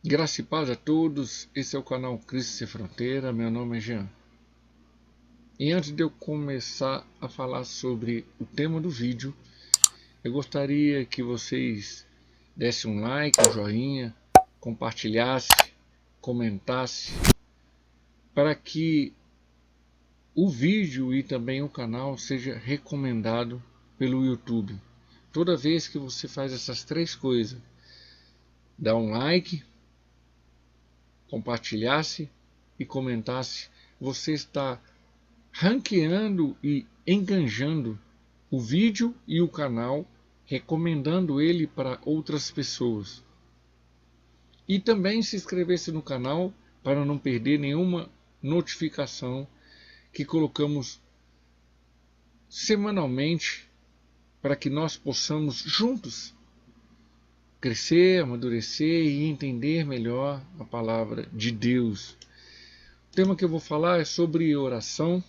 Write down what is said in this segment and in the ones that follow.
Graça e paz a todos, esse é o canal Cristo Sem Fronteira, meu nome é Jean. E antes de eu começar a falar sobre o tema do vídeo, eu gostaria que vocês dessem um like, um joinha, compartilhassem, comentassem, para que o vídeo e também o canal seja recomendado pelo YouTube. Toda vez que você faz essas três coisas, dá um like, compartilhasse e comentasse, você está ranqueando e enganjando o vídeo e o canal, recomendando ele para outras pessoas. E também se inscrevesse no canal para não perder nenhuma notificação que colocamos semanalmente para que nós possamos juntos crescer, amadurecer e entender melhor a palavra de Deus. O tema que eu vou falar é sobre oração,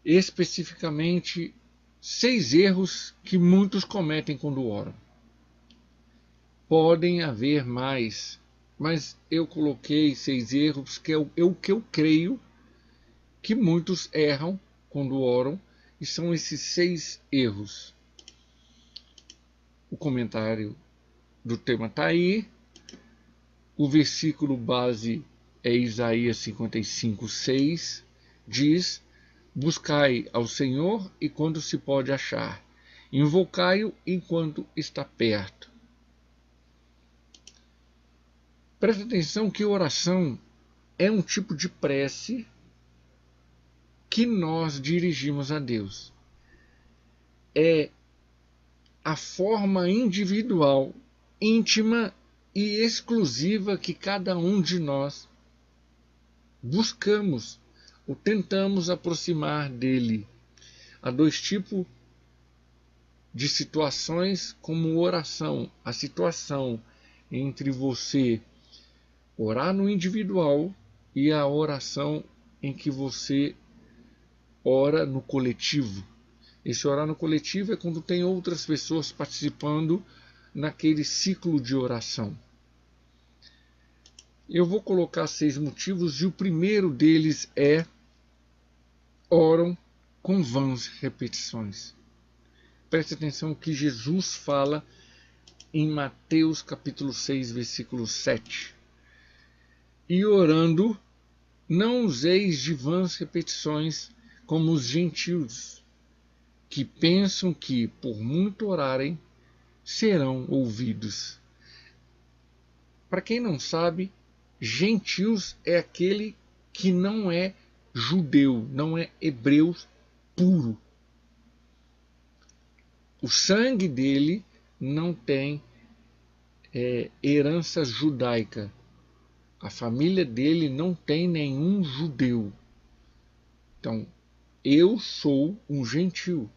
especificamente 6 erros que muitos cometem quando oram. Podem haver mais, mas eu coloquei 6 erros que é o que eu creio que muitos erram quando oram, e são esses 6 erros. O comentário do tema está aí. O versículo base é Isaías 55:6, diz: buscai ao Senhor enquanto se pode achar, invocai-o enquanto está perto. Presta atenção que oração é um tipo de prece que nós dirigimos a Deus. É a forma individual, íntima e exclusiva que cada um de nós buscamos ou tentamos aproximar dele. Há 2 tipos de situações como oração. A situação entre você orar no individual e a oração em que você ora no coletivo. Esse orar no coletivo é quando tem outras pessoas participando naquele ciclo de oração. Eu vou colocar 6 motivos e o primeiro deles é: oram com vãs repetições. Preste atenção que Jesus fala em Mateus capítulo 6, versículo 7. E orando, não useis de vãs repetições como os gentios, que pensam que, por muito orarem, serão ouvidos. Para quem não sabe, gentios é aquele que não é judeu, não é hebreu puro. O sangue dele não tem herança judaica. A família dele não tem nenhum judeu. Então, eu sou um gentio.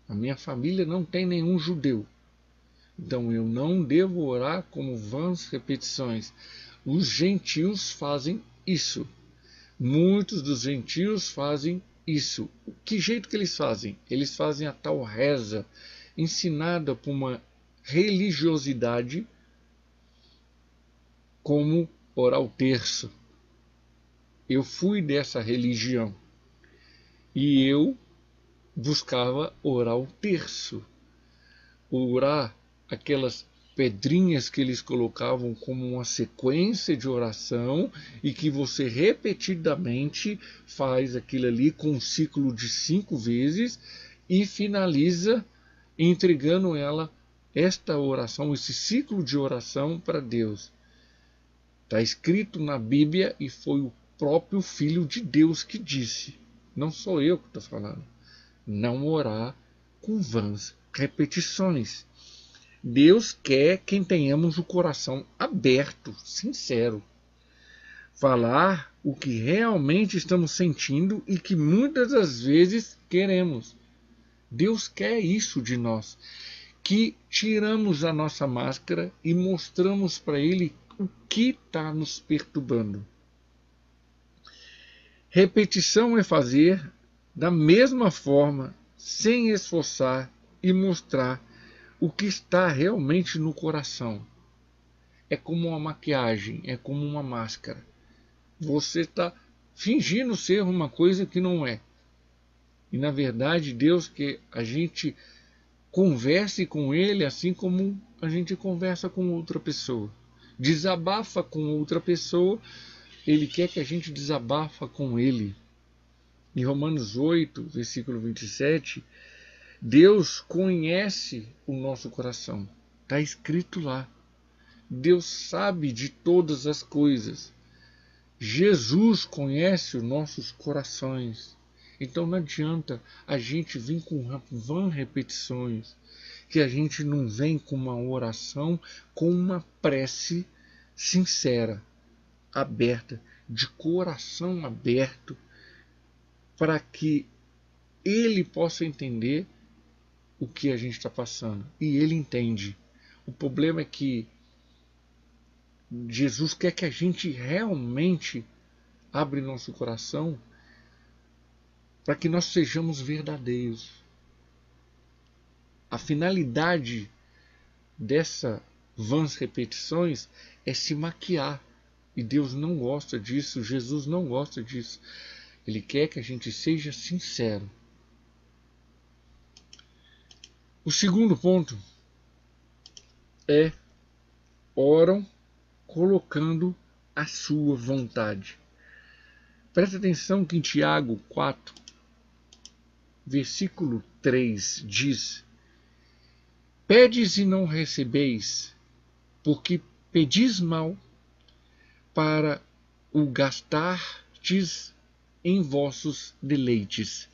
A minha família não tem nenhum judeu. Então, eu não devo orar como vãs repetições. Os gentios fazem isso. Muitos dos gentios fazem isso. Que jeito que eles fazem? Eles fazem a tal reza ensinada por uma religiosidade como orar o terço. Eu fui dessa religião e eu buscava orar o terço, orar aquelas pedrinhas que eles colocavam como uma sequência de oração e que você repetidamente faz aquilo ali com um ciclo de 5 vezes e finaliza entregando esta oração, esse ciclo de oração para Deus. Está escrito na Bíblia e foi o próprio Filho de Deus que disse. Não sou eu que estou falando. Não orar com vãs repetições. Deus quer que tenhamos o coração aberto, sincero. Falar o que realmente estamos sentindo e que muitas das vezes queremos. Deus quer isso de nós. Que tiramos a nossa máscara e mostramos para Ele o que está nos perturbando. Repetição é fazer da mesma forma, sem esforçar e mostrar o que está realmente no coração. é como uma maquiagem, é como uma máscara. Você está fingindo ser uma coisa que não é. E na verdade Deus quer a gente converse com Ele assim como a gente conversa com outra pessoa. Desabafa com outra pessoa, Ele quer que a gente desabafa com Ele. Em Romanos 8, versículo 27, Deus conhece o nosso coração. Está escrito lá. Deus sabe de todas as coisas. Jesus conhece os nossos corações. Então não adianta a gente vir com vãs repetições, que a gente não vem com uma oração, com uma prece sincera, aberta, de coração aberto, para que Ele possa entender o que a gente está passando. E Ele entende. O problema é que Jesus quer que a gente realmente abra nosso coração para que nós sejamos verdadeiros. A finalidade dessas vãs repetições é se maquiar. E Deus não gosta disso, Jesus não gosta disso. Ele quer que a gente seja sincero. O segundo ponto é: oram colocando a sua vontade. Presta atenção que em Tiago 4, versículo 3 diz: pedes e não recebeis, porque pedis mal, para o gastardes em vossos deleites.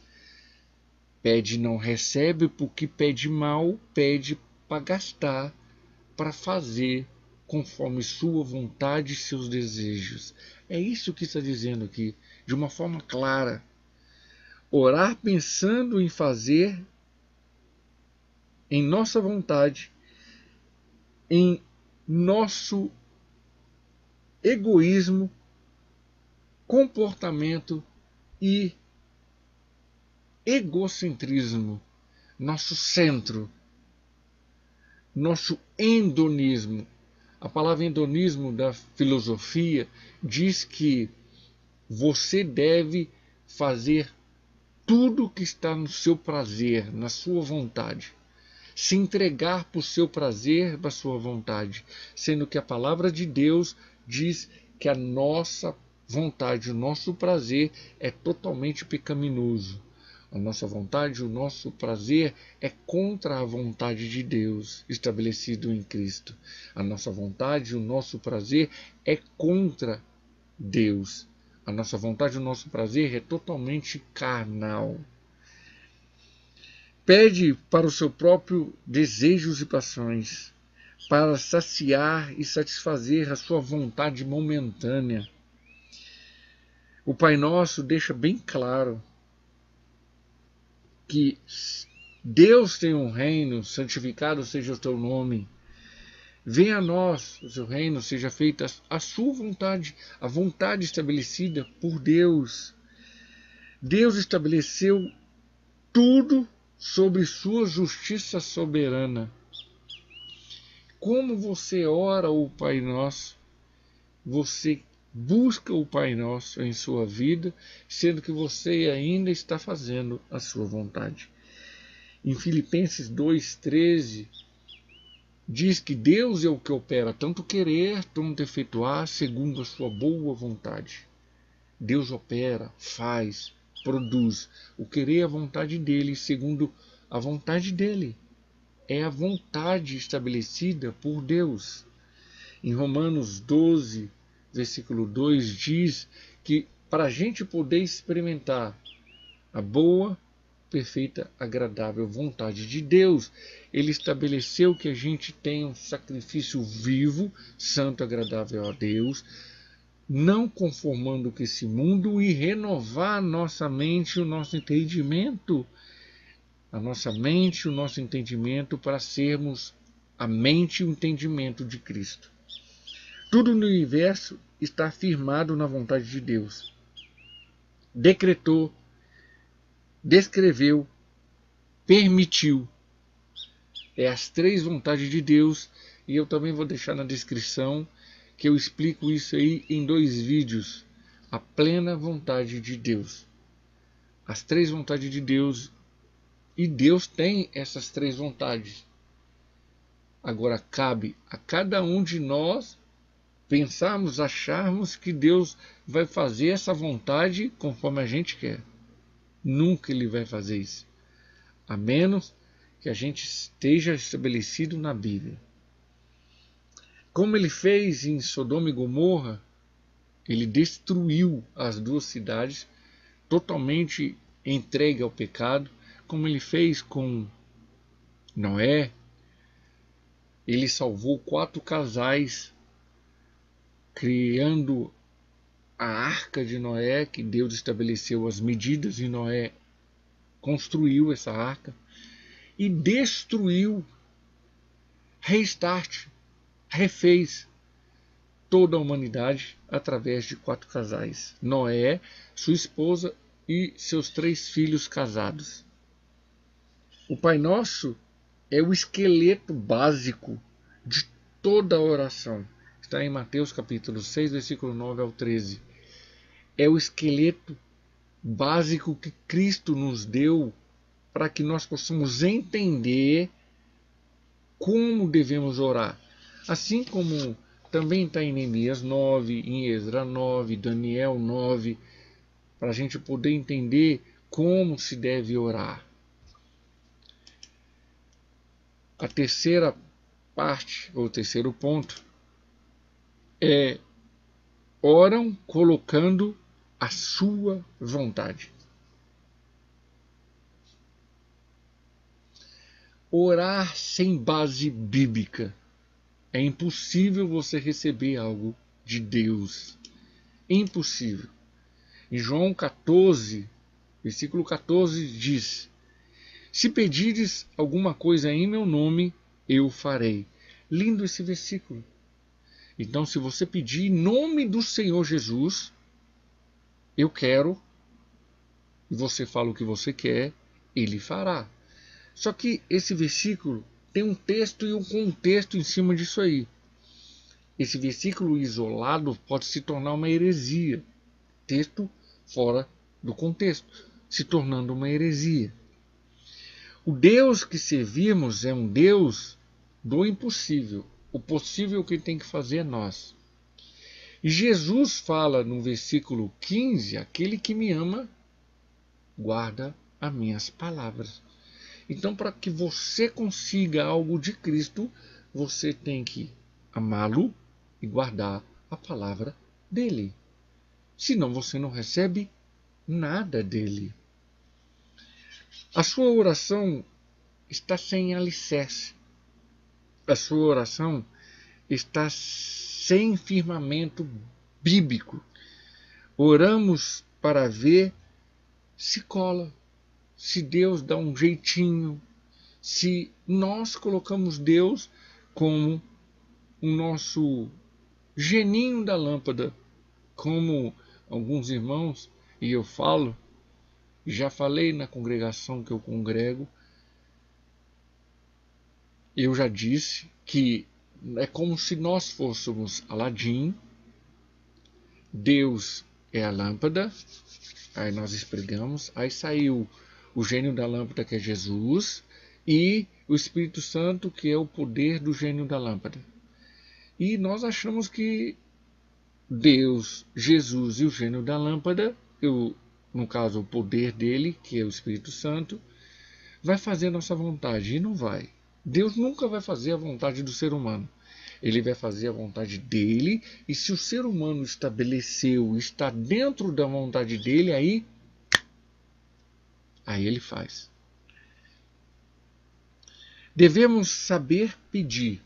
Pede e não recebe, porque pede mal, pede para gastar, para fazer conforme sua vontade e seus desejos. É isso que está dizendo aqui, de uma forma clara. Orar pensando em fazer em nossa vontade, em nosso egoísmo, comportamento e egocentrismo, nosso centro, nosso hedonismo. A palavra hedonismo da filosofia diz que você deve fazer tudo que está no seu prazer, na sua vontade. Se entregar por seu prazer, da sua vontade. Sendo que a palavra de Deus diz que a nossa vontade, o nosso prazer é totalmente pecaminoso. A nossa vontade, o nosso prazer é contra a vontade de Deus estabelecido em Cristo. A nossa vontade, o nosso prazer é contra Deus. A nossa vontade, o nosso prazer é totalmente carnal. Pede para o seu próprio desejos e paixões, para saciar e satisfazer a sua vontade momentânea. O Pai Nosso deixa bem claro que Deus tem um reino, santificado seja o teu nome. Venha a nós o seu reino, seja feita a sua vontade, a vontade estabelecida por Deus. Deus estabeleceu tudo sobre sua justiça soberana. Como você ora o Pai Nosso, você busca o Pai Nosso em sua vida, sendo que você ainda está fazendo a sua vontade. Em Filipenses 2,13, diz que Deus é o que opera tanto querer, tanto efetuar, segundo a sua boa vontade. Deus opera, faz, produz. O querer é a vontade dele, segundo a vontade dele. É a vontade estabelecida por Deus. Em Romanos 12, versículo 2, diz que para a gente poder experimentar a boa, perfeita, agradável vontade de Deus, Ele estabeleceu que a gente tenha um sacrifício vivo, santo, agradável a Deus, não conformando com esse mundo, e renovar a nossa mente, o nosso entendimento, a nossa mente, o nosso entendimento, para sermos a mente e o entendimento de Cristo. Tudo no universo está firmado na vontade de Deus. Decretou, descreveu, permitiu. É as três vontades de Deus, e eu também vou deixar na descrição, que eu explico isso aí em 2 vídeos. A plena vontade de Deus. As 3 vontades de Deus. E Deus tem essas 3 vontades. Agora cabe a cada um de nós pensarmos, acharmos que Deus vai fazer essa vontade conforme a gente quer. Nunca Ele vai fazer isso. A menos que a gente esteja estabelecido na Bíblia. Como Ele fez em Sodoma e Gomorra, Ele destruiu as 2 cidades, totalmente entregue ao pecado, como Ele fez com Noé. Ele salvou 4 casais, criando a arca de Noé, que Deus estabeleceu as medidas e Noé construiu essa arca e destruiu, refez toda a humanidade através de 4 casais. Noé, sua esposa e seus 3 filhos casados. O Pai Nosso é o esqueleto básico de toda a oração. Está em Mateus capítulo 6, versículo 9 ao 13. É o esqueleto básico que Cristo nos deu para que nós possamos entender como devemos orar. Assim como também está em Neemias 9, em Esdras 9, Daniel 9, para a gente poder entender como se deve orar. A terceira parte, ou terceiro ponto, é oram colocando a sua vontade. Orar sem base bíblica. É impossível você receber algo de Deus. Impossível. Em João 14, versículo 14 diz: se pedires alguma coisa em meu nome, eu farei. Lindo esse versículo. Então, se você pedir em nome do Senhor Jesus, eu quero, e você fala o que você quer, Ele fará. Só que esse versículo tem um texto e um contexto em cima disso aí. Esse versículo isolado pode se tornar uma heresia. Texto fora do contexto, se tornando uma heresia. O Deus que servimos é um Deus do impossível. O possível que tem que fazer é nós. E Jesus fala no versículo 15, aquele que me ama, guarda as minhas palavras. Então, para que você consiga algo de Cristo, você tem que amá-lo e guardar a palavra dele. Senão você não recebe nada dele. A sua oração está sem alicerce. A sua oração está sem firmamento bíblico. Oramos para ver se cola, se Deus dá um jeitinho, se nós colocamos Deus como o nosso geninho da lâmpada, como alguns irmãos, e eu falo, já falei na congregação que eu congrego, eu já disse que é como se nós fôssemos Aladim, Deus é a lâmpada, aí nós esfregamos, aí saiu o gênio da lâmpada, que é Jesus, e o Espírito Santo, que é o poder do gênio da lâmpada. E nós achamos que Deus, Jesus e o gênio da lâmpada, no caso o poder dele, que é o Espírito Santo, vai fazer a nossa vontade, e não vai. Deus nunca vai fazer a vontade do ser humano. Ele vai fazer a vontade dele, e se o ser humano estabeleceu, está dentro da vontade dele, aí ele faz. Devemos saber pedir.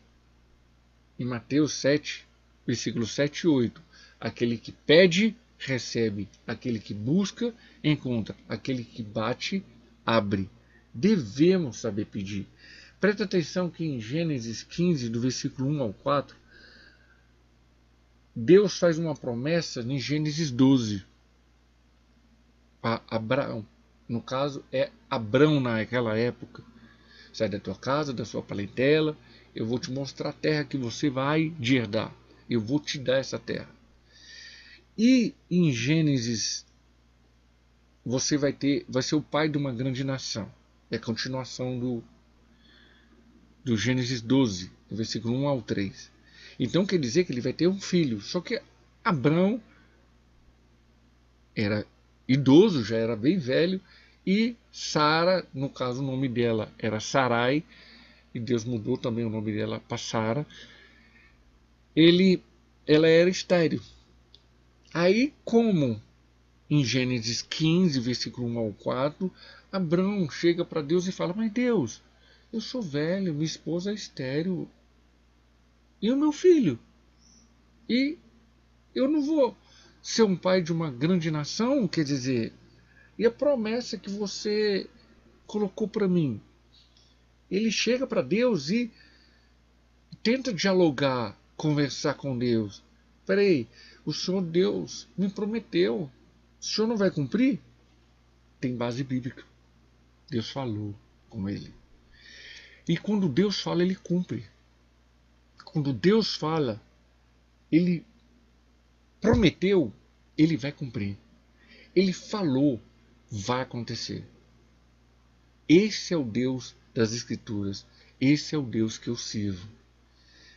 Em Mateus 7, versículos 7 e 8, aquele que pede, recebe, aquele que busca, encontra, aquele que bate, abre. Devemos saber pedir. Presta atenção que em Gênesis 15, do versículo 1 ao 4, Deus faz uma promessa em Gênesis 12 a Abraão. No caso, é Abrão naquela época. Sai da tua casa, da sua parentela, eu vou te mostrar a terra que você vai de herdar. Eu vou te dar essa terra. E em Gênesis, você vai ser o pai de uma grande nação. É a continuação do Gênesis 12, do versículo 1 ao 3. Então quer dizer que ele vai ter um filho. Só que Abrão era idoso, já era bem velho, e Sara, no caso o nome dela era Sarai, e Deus mudou também o nome dela para Sara. Ela era estéril. Aí, como em Gênesis 15, versículo 1 ao 4, Abrão chega para Deus e fala: mas Deus, eu sou velho, minha esposa é estéril, e o meu filho? E eu não vou ser um pai de uma grande nação? Quer dizer, e a promessa que você colocou para mim? Ele chega para Deus e tenta dialogar, conversar com Deus. Peraí, o Senhor Deus me prometeu, o Senhor não vai cumprir? Tem base bíblica. Deus falou com ele. E quando Deus fala, ele cumpre. Quando Deus fala, ele prometeu, ele vai cumprir. Ele falou, vai acontecer. Esse é o Deus das Escrituras. Esse é o Deus que eu sirvo.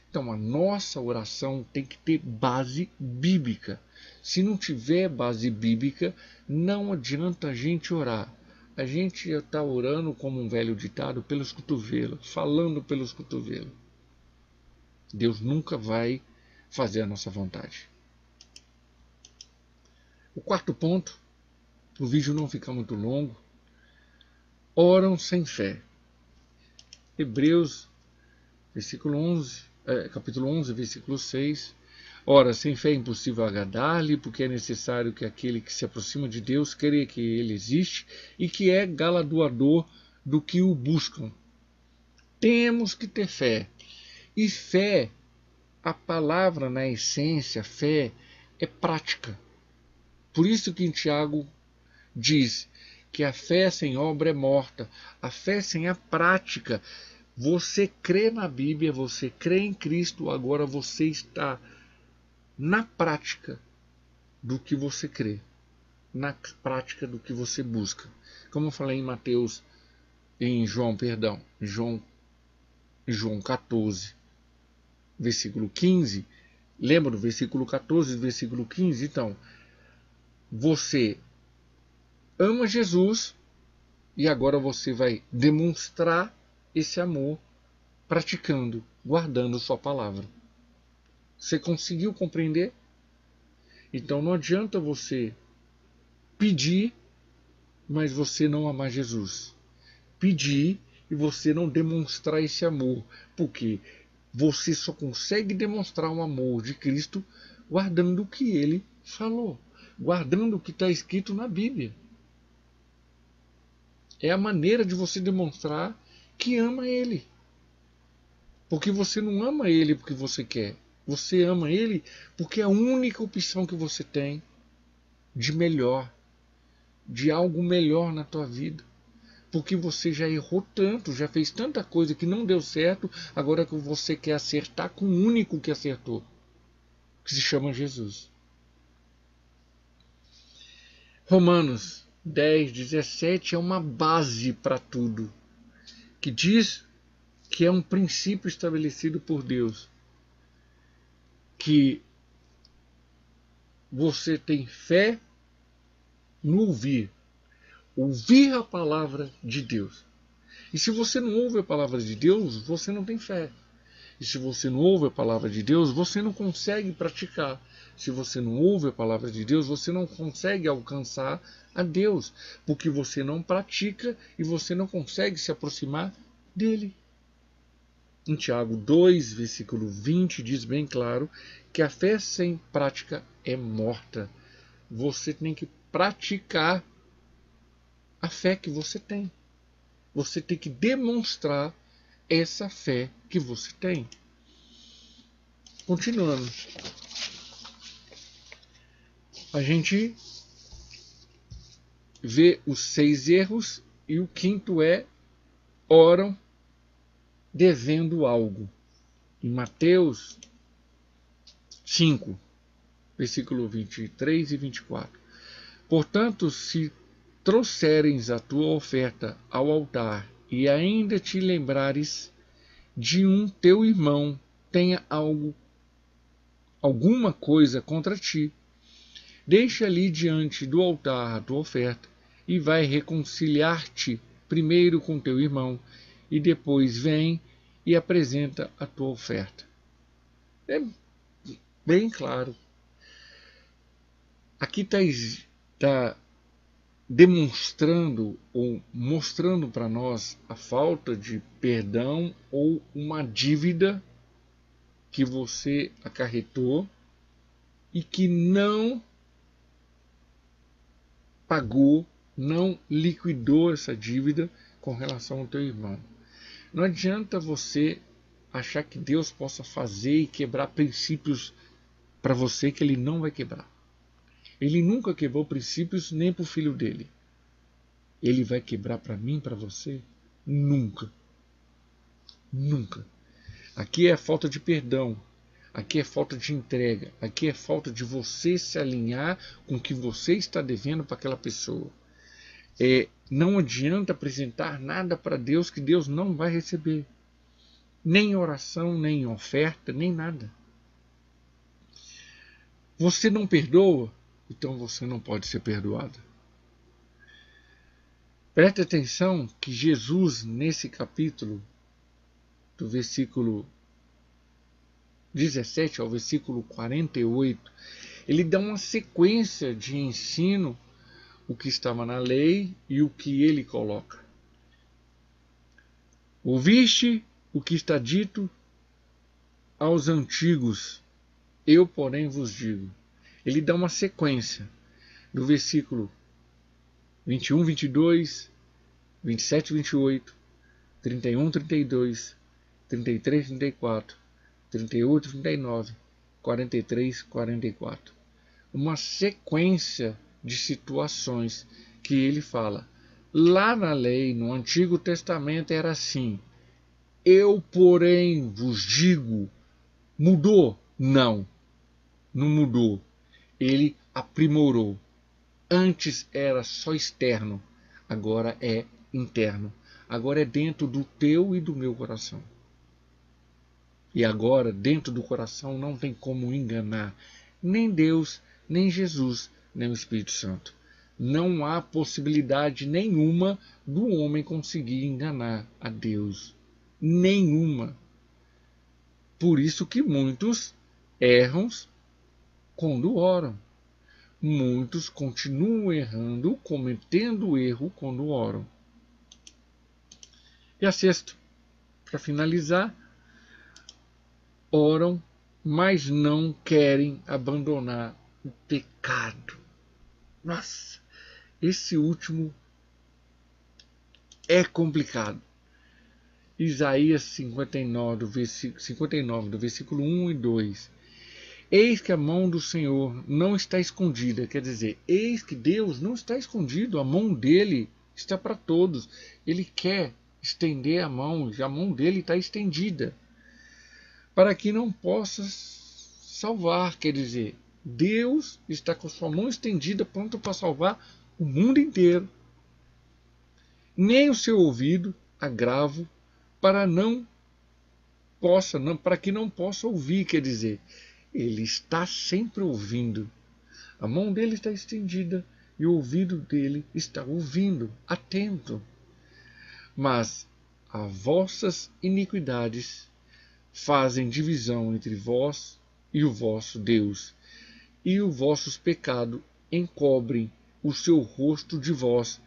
Então a nossa oração tem que ter base bíblica. Se não tiver base bíblica, não adianta a gente orar. A gente está orando, como um velho ditado, pelos cotovelos, falando pelos cotovelos. Deus nunca vai fazer a nossa vontade. O quarto ponto, o vídeo não fica muito longo, oram sem fé. Hebreus, capítulo 11, versículo 6. Ora, sem fé é impossível agradar-lhe, porque é necessário que aquele que se aproxima de Deus creia que ele existe e que é galardoador do que o buscam. Temos que ter fé. E fé, a palavra na essência, fé, é prática. Por isso que em Tiago diz que a fé sem obra é morta. A fé sem a prática. Você crê na Bíblia, você crê em Cristo, agora você está na prática do que você crê, na prática do que você busca. Como eu falei em João 14, versículo 15, lembra do versículo 14, versículo 15? Então, você ama Jesus e agora você vai demonstrar esse amor praticando, guardando sua palavra. Você conseguiu compreender? Então não adianta você pedir, mas você não amar Jesus. Pedir e você não demonstrar esse amor. Porque você só consegue demonstrar o amor de Cristo guardando o que ele falou. Guardando o que está escrito na Bíblia. É a maneira de você demonstrar que ama ele. Porque você não ama ele porque você quer. Você ama ele porque é a única opção que você tem de melhor, de algo melhor na tua vida. Porque você já errou tanto, já fez tanta coisa que não deu certo, agora que você quer acertar com o único que acertou, que se chama Jesus. Romanos 10, 17 é uma base para tudo, que diz que é um princípio estabelecido por Deus, que você tem fé no ouvir a palavra de Deus. E se você não ouve a palavra de Deus, você não tem fé. E se você não ouve a palavra de Deus, você não consegue praticar. Se você não ouve a palavra de Deus, você não consegue alcançar a Deus, porque você não pratica e você não consegue se aproximar dele. Em Tiago 2, versículo 20, diz bem claro que a fé sem prática é morta. Você tem que praticar a fé que você tem. Você tem que demonstrar essa fé que você tem. Continuando. A gente vê os 6 erros e o quinto é oram devendo algo. em Mateus 5, versículo 23 e 24. Portanto, se trouxeres a tua oferta ao altar e ainda te lembrares de um teu irmão tenha alguma coisa contra ti, deixa ali diante do altar a tua oferta e vai reconciliar-te primeiro com teu irmão e depois vem e apresenta a tua oferta. É bem claro. Aqui está demonstrando ou mostrando para nós a falta de perdão ou uma dívida que você acarretou e que não pagou, não liquidou essa dívida com relação ao teu irmão. Não adianta você achar que Deus possa fazer e quebrar princípios para você que Ele não vai quebrar. Ele nunca quebrou princípios nem para o filho dele. Ele vai quebrar para mim, para você? Nunca. Nunca. Aqui é falta de perdão. Aqui é falta de entrega. Aqui é falta de você se alinhar com o que você está devendo para aquela pessoa. Não adianta apresentar nada para Deus que Deus não vai receber. Nem oração, nem oferta, nem nada. Você não perdoa, então você não pode ser perdoado. Preste atenção que Jesus, nesse capítulo, do versículo 17 ao versículo 48, ele dá uma sequência de ensino, o que estava na lei e o que ele coloca. Ouviste o que está dito aos antigos, eu, porém, vos digo. Ele dá uma sequência do versículo 21, 22, 27, 28, 31, 32, 33, 34, 38, 39, 43, 44. Uma sequência de situações que ele fala. Lá na lei, no Antigo Testamento, era assim. Eu, porém, vos digo. Mudou? Não, não mudou. Ele aprimorou. Antes era só externo, agora é interno. Agora é dentro do teu e do meu coração. E agora, dentro do coração, não tem como enganar nem Deus, nem Jesus, nem o Espírito Santo. Não há possibilidade nenhuma do homem conseguir enganar a Deus. Nenhuma. Por isso que muitos erram quando oram. Muitos continuam errando, cometendo erro quando oram. E a sexta, para finalizar, oram, mas não querem abandonar o pecado. Nossa, esse último é complicado. Isaías 59, do versículo 1 e 2. Eis que a mão do Senhor não está escondida. Quer dizer, eis que Deus não está escondido. A mão dele está para todos. Ele quer estender a mão dele está estendida. Para que não possa salvar. Quer dizer, Deus está com sua mão estendida, pronto para salvar o mundo inteiro. Nem o seu ouvido agravo para que não possa ouvir, quer dizer, ele está sempre ouvindo. A mão dele está estendida e o ouvido dele está ouvindo, atento. Mas as vossas iniquidades fazem divisão entre vós e o vosso Deus, e os vossos pecados encobrem o seu rosto de vós,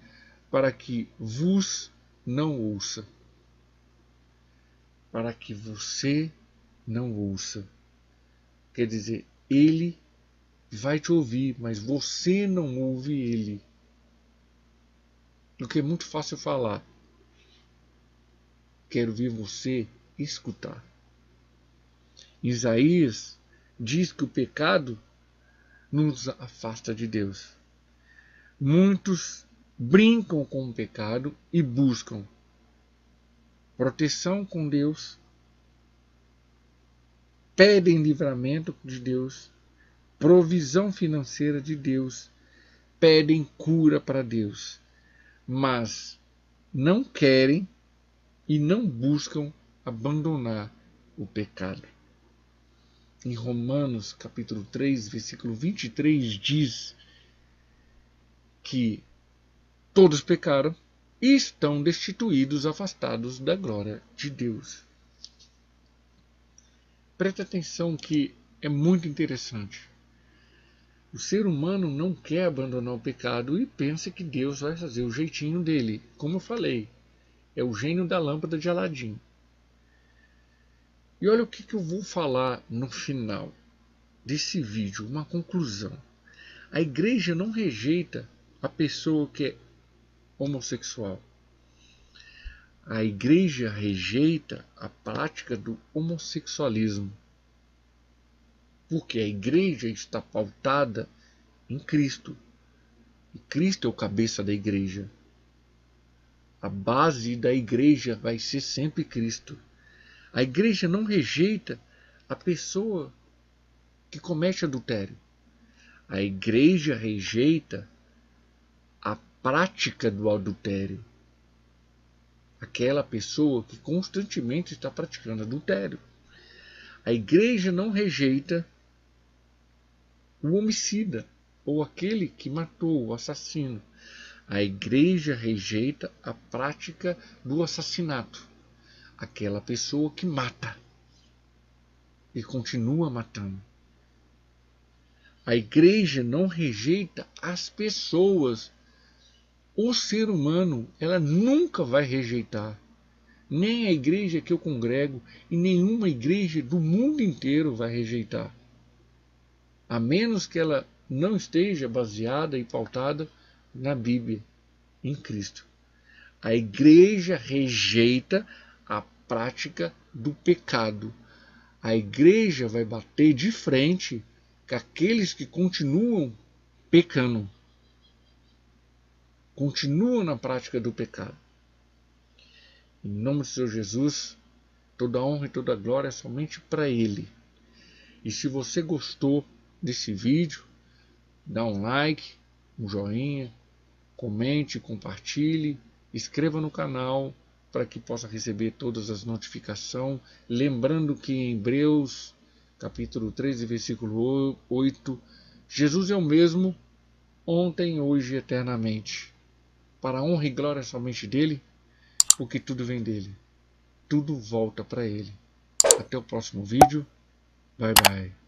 para que vos não ouça. Para que você não ouça. Quer dizer, ele vai te ouvir, mas você não ouve ele. Porque é muito fácil falar. Quero ver você escutar. Isaías diz que o pecado nos afasta de Deus. Muitos brincam com o pecado e buscam proteção com Deus, pedem livramento de Deus, provisão financeira de Deus, pedem cura para Deus, mas não querem e não buscam abandonar o pecado. Em Romanos capítulo 3, versículo 23 diz que todos pecaram e estão destituídos, afastados da glória de Deus. Preste atenção que é muito interessante. O ser humano não quer abandonar o pecado e pensa que Deus vai fazer o jeitinho dele. Como eu falei, é o gênio da lâmpada de Aladim. E olha o que eu vou falar no final desse vídeo, uma conclusão. A igreja não rejeita a pessoa que é homossexual. A igreja rejeita a prática do homossexualismo. Porque a igreja está pautada em Cristo. E Cristo é o cabeça da igreja. A base da igreja vai ser sempre Cristo. A igreja não rejeita a pessoa que comete adultério. A igreja rejeita a prática do adultério. Aquela pessoa que constantemente está praticando adultério. A igreja não rejeita o homicida ou aquele que matou, o assassino. A igreja rejeita a prática do assassinato. Aquela pessoa que mata e continua matando. A igreja não rejeita as pessoas. O ser humano, ela nunca vai rejeitar. Nem a igreja que eu congrego e nenhuma igreja do mundo inteiro vai rejeitar. A menos que ela não esteja baseada e pautada na Bíblia, em Cristo. A igreja rejeita a prática do pecado. A igreja vai bater de frente com aqueles que continuam pecando. Continuam na prática do pecado. Em nome do Senhor Jesus, toda a honra e toda a glória é somente para Ele. E se você gostou desse vídeo, dá um like, um joinha, comente, compartilhe, inscreva no canal para que possa receber todas as notificações. Lembrando que em Hebreus, capítulo 13, versículo 8, Jesus é o mesmo ontem, hoje e eternamente. Para a honra e glória somente dele, porque tudo vem dele. Tudo volta para ele. Até o próximo vídeo. Bye, bye.